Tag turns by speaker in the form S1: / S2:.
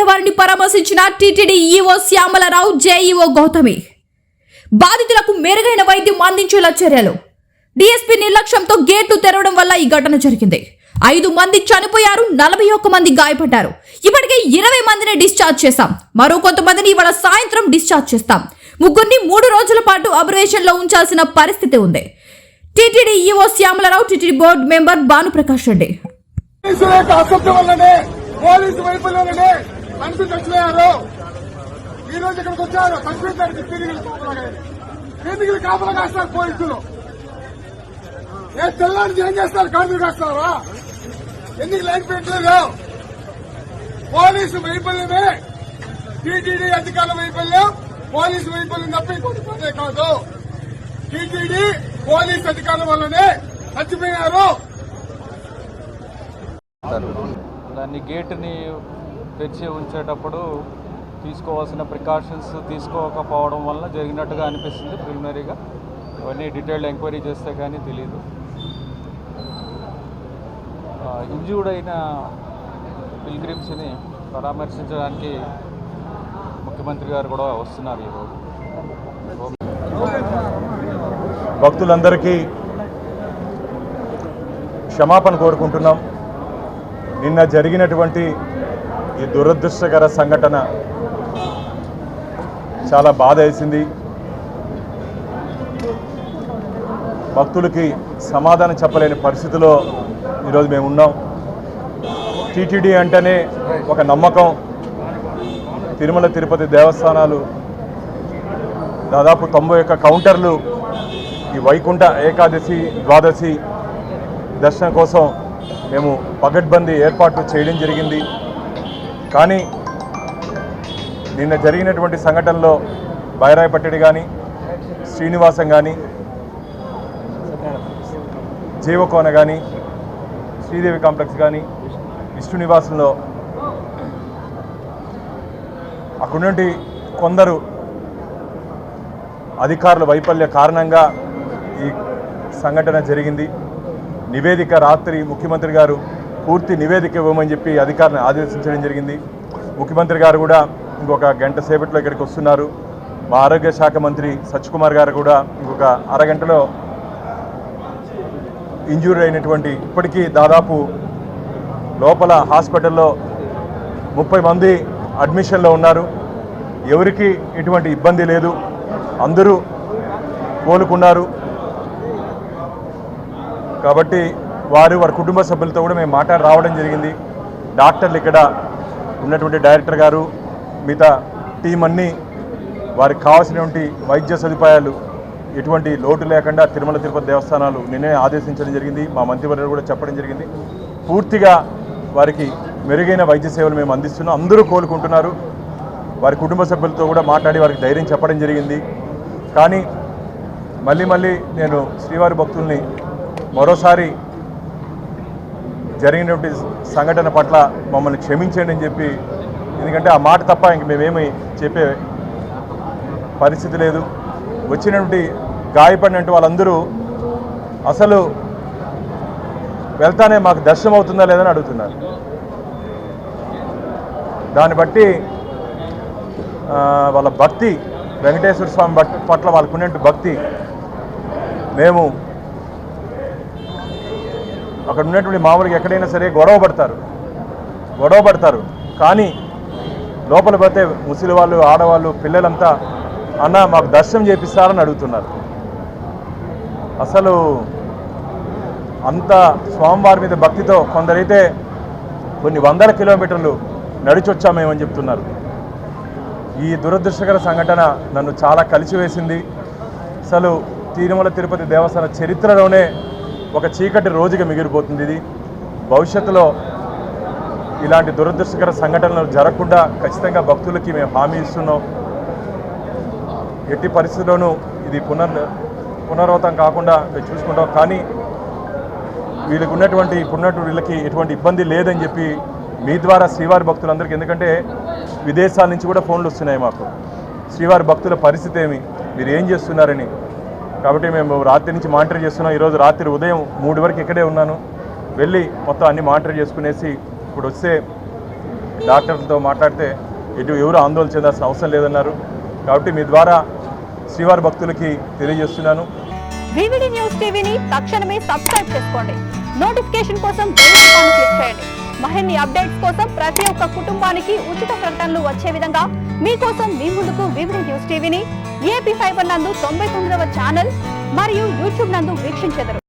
S1: గాయపడ్డ వారిని పరామర్శించిన TTD EO Shyamala Rao, JEO Gautami. బాధితులకు మెరుగైన వైద్యం అందించేలా చర్యలు. డీఎస్పీ నిర్లక్ష్యంతో గేట్లు తెరవడం వల్ల ఈ ఘటన జరిగింది. 5 మంది చనిపోయారు, 41 మంది గాయపడ్డారు. ఇప్పటికే 20 మందిని డిశ్చార్జ్ చేశాం. మరో కొంతమందిని ఇవాళ సాయంత్రం డిశ్చార్జ్ చేస్తాం. ముగ్గురిని 3 రోజుల పాటు అబ్జర్వేషన్ లో ఉంచాల్సిన పరిస్థితి ఉంది. TTD EO Shyamala Rao, TTD board member Bhanu Prakash Reddy.
S2: తెల్లారి ఏం చేస్తారు? కార్మికులు కాస్తారా? ఎందుకు లైట్ పెట్టలేదు? పోలీసు వైఫల్యమే, టీటీడీ అధికారుల వైఫల్యం, పోలీసు వైఫల్యం తప్ప ఇంకోటి పనే కాదు. టీటీడీ పోలీసు అధికారుల వల్లనే చచ్చిపోయారు.
S3: దాన్ని గేటుని తెరిచి ఉంచేటప్పుడు తీసుకోవాల్సిన ప్రికాషన్స్ తీసుకోకపోవడం వల్ల జరిగినట్టుగా అనిపిస్తుంది. ప్రిలిమినరీగా అవన్నీ డీటెయిల్డ్ ఎంక్వైరీ చేస్తే కానీ తెలియదు. ఇంజూర్డ్ అయిన పిల్గ్రిమ్స్ని పరామర్శించడానికి ముఖ్యమంత్రి గారు కూడా వస్తున్నారు ఈరోజు.
S4: భక్తులందరికీ క్షమాపణ కోరుకుంటున్నాం. నిన్న జరిగినటువంటి ఈ దురదృష్టకర సంఘటన చాలా బాధ వేసింది. భక్తులకి సమాధానం చెప్పలేని పరిస్థితిలో ఈరోజు మేము ఉన్నాం. టీటీడీ అంటేనే ఒక నమ్మకం. తిరుమల తిరుపతి దేవస్థానాలు దాదాపు 91 కౌంటర్లు ఈ వైకుంఠ ఏకాదశి, ద్వాదశి దర్శనం కోసం మేము పగడ్బందీ ఏర్పాట్లు చేయడం జరిగింది. కానీ నిన్న జరిగినటువంటి సంఘటనలో బైరాయపట్టడి కానీ, శ్రీనివాసం కానీ, జీవకోన కానీ, శ్రీదేవి కాంప్లెక్స్ కానీ, విష్ణు నివాసంలో అక్కడి నుండి కొందరు అధికారుల వైఫల్య కారణంగా ఈ సంఘటన జరిగింది. నివేదిక రాత్రి ముఖ్యమంత్రి గారు పూర్తి నివేదిక ఇవ్వమని చెప్పి అధికారులను ఆదేశించడం జరిగింది. ముఖ్యమంత్రి గారు కూడా ఇంకొక గంట సేపట్లో ఇక్కడికి వస్తున్నారు. మా ఆరోగ్య శాఖ మంత్రి సత్యకుమార్ గారు కూడా ఇంకొక అరగంటలో ఇంజూరీ అయినటువంటి, ఇప్పటికీ దాదాపు లోపల హాస్పిటల్లో 30 మంది అడ్మిషన్లో ఉన్నారు. ఎవరికి ఎటువంటి ఇబ్బంది లేదు, అందరూ కోలుకున్నారు. కాబట్టి వారి కుటుంబ సభ్యులతో కూడా మేము మాట్లాడి రావడం జరిగింది. డాక్టర్లు ఇక్కడ ఉన్నటువంటి డైరెక్టర్ గారు, మిగతా టీం అన్నీ వారికి కావాల్సినటువంటి వైద్య సదుపాయాలు ఎటువంటి లోటు లేకుండా తిరుమల తిరుపతి దేవస్థానాలు నిన్నే ఆదేశించడం జరిగింది. మా మంత్రివర్యులు కూడా చెప్పడం జరిగింది. పూర్తిగా వారికి మెరుగైన వైద్య సేవలు మేము అందిస్తున్నాం. అందరూ కోలుకుంటున్నారు. వారి కుటుంబ సభ్యులతో కూడా మాట్లాడి వారికి ధైర్యం చెప్పడం జరిగింది. కానీ మళ్ళీ నేను శ్రీవారి భక్తుల్ని మరోసారి జరిగినటువంటి సంఘటన పట్ల మమ్మల్ని క్షమించండి అని చెప్పి, ఎందుకంటే ఆ మాట తప్ప ఇంక మేమేమి చెప్పే పరిస్థితి లేదు. వచ్చినటువంటి గాయపడినట్టు వాళ్ళందరూ అసలు వెళ్తానే మాకు దర్శనం అవుతుందా లేదని అడుగుతున్నారు. దాన్ని బట్టి వాళ్ళ భక్తి, వెంకటేశ్వర స్వామి పట్ల వాళ్ళకు ఉన్నట్టు భక్తి, మేము అక్కడ ఉన్నటువంటి మామూలుగా ఎక్కడైనా సరే గొడవ పడతారు. కానీ లోపల పోతే ముసలి వాళ్ళు, ఆడవాళ్ళు, పిల్లలంతా అన్న మాకు దర్శనం చేపిస్తారని అడుగుతున్నారు. అసలు అంత స్వామివారి మీద భక్తితో కొందరైతే కొన్ని 100 కిలోమీటర్లు నడిచొచ్చామేమని చెప్తున్నారు. ఈ దురదృష్టకర సంఘటన నన్ను చాలా కలిసివేసింది. అసలు తిరుమల తిరుపతి దేవస్థాన చరిత్రలోనే ఒక చీకటి రోజుగా మిగిలిపోతుంది. ఇది భవిష్యత్తులో ఇలాంటి దురదృష్టకర సంఘటనలు జరగకుండా ఖచ్చితంగా భక్తులకి మేము హామీ ఇస్తున్నాం. ఎట్టి పరిస్థితుల్లోనూ ఇది పునరావృతం కాకుండా మేము చూసుకుంటాం. కానీ వీళ్ళకి ఉన్నటువంటి వీళ్ళకి ఎటువంటి ఇబ్బంది లేదని చెప్పి మీ ద్వారా శ్రీవారి భక్తులందరికీ, ఎందుకంటే విదేశాల నుంచి కూడా ఫోన్లు వస్తున్నాయి మాకు, శ్రీవారి భక్తుల పరిస్థితి ఏమి, మీరు ఏం చేస్తున్నారని. కాబట్టి మేము రాత్రి నుంచి మానిటర్ చేస్తున్నాం. ఈరోజు రాత్రి ఉదయం 3 వరకు ఇక్కడే ఉన్నాను. వెళ్ళి మొత్తం అన్ని మానిటర్ చేసుకునేసి ఇప్పుడు వస్తే డాక్టర్లతో మాట్లాడితే ఎవరు ఆందోళన చెందాల్సిన అవసరం లేదన్నారు. కాబట్టి మీ ద్వారా శ్రీవారి భక్తులకి తెలియజేస్తున్నాను.
S5: వివిడి న్యూస్ టీవీని తక్షణమే సబ్స్క్రైబ్ చేసుకోండి. నోటిఫికేషన్ కోసం బెల్ ఐకాన్ క్లిక్ చేయండి. మరిన్ని అప్డేట్స్ కోసం ప్రతి ఒక్క కుటుంబానికి ఉచిత ప్రకటనలు వచ్చే విధంగా మీకోసం మీ ముందుకు వివిడి న్యూస్ టీవీని ఏపీ ఫైబర్ నందు 99వ ఛానల్ మరియు యూట్యూబ్ నందు వీక్షించెదరు.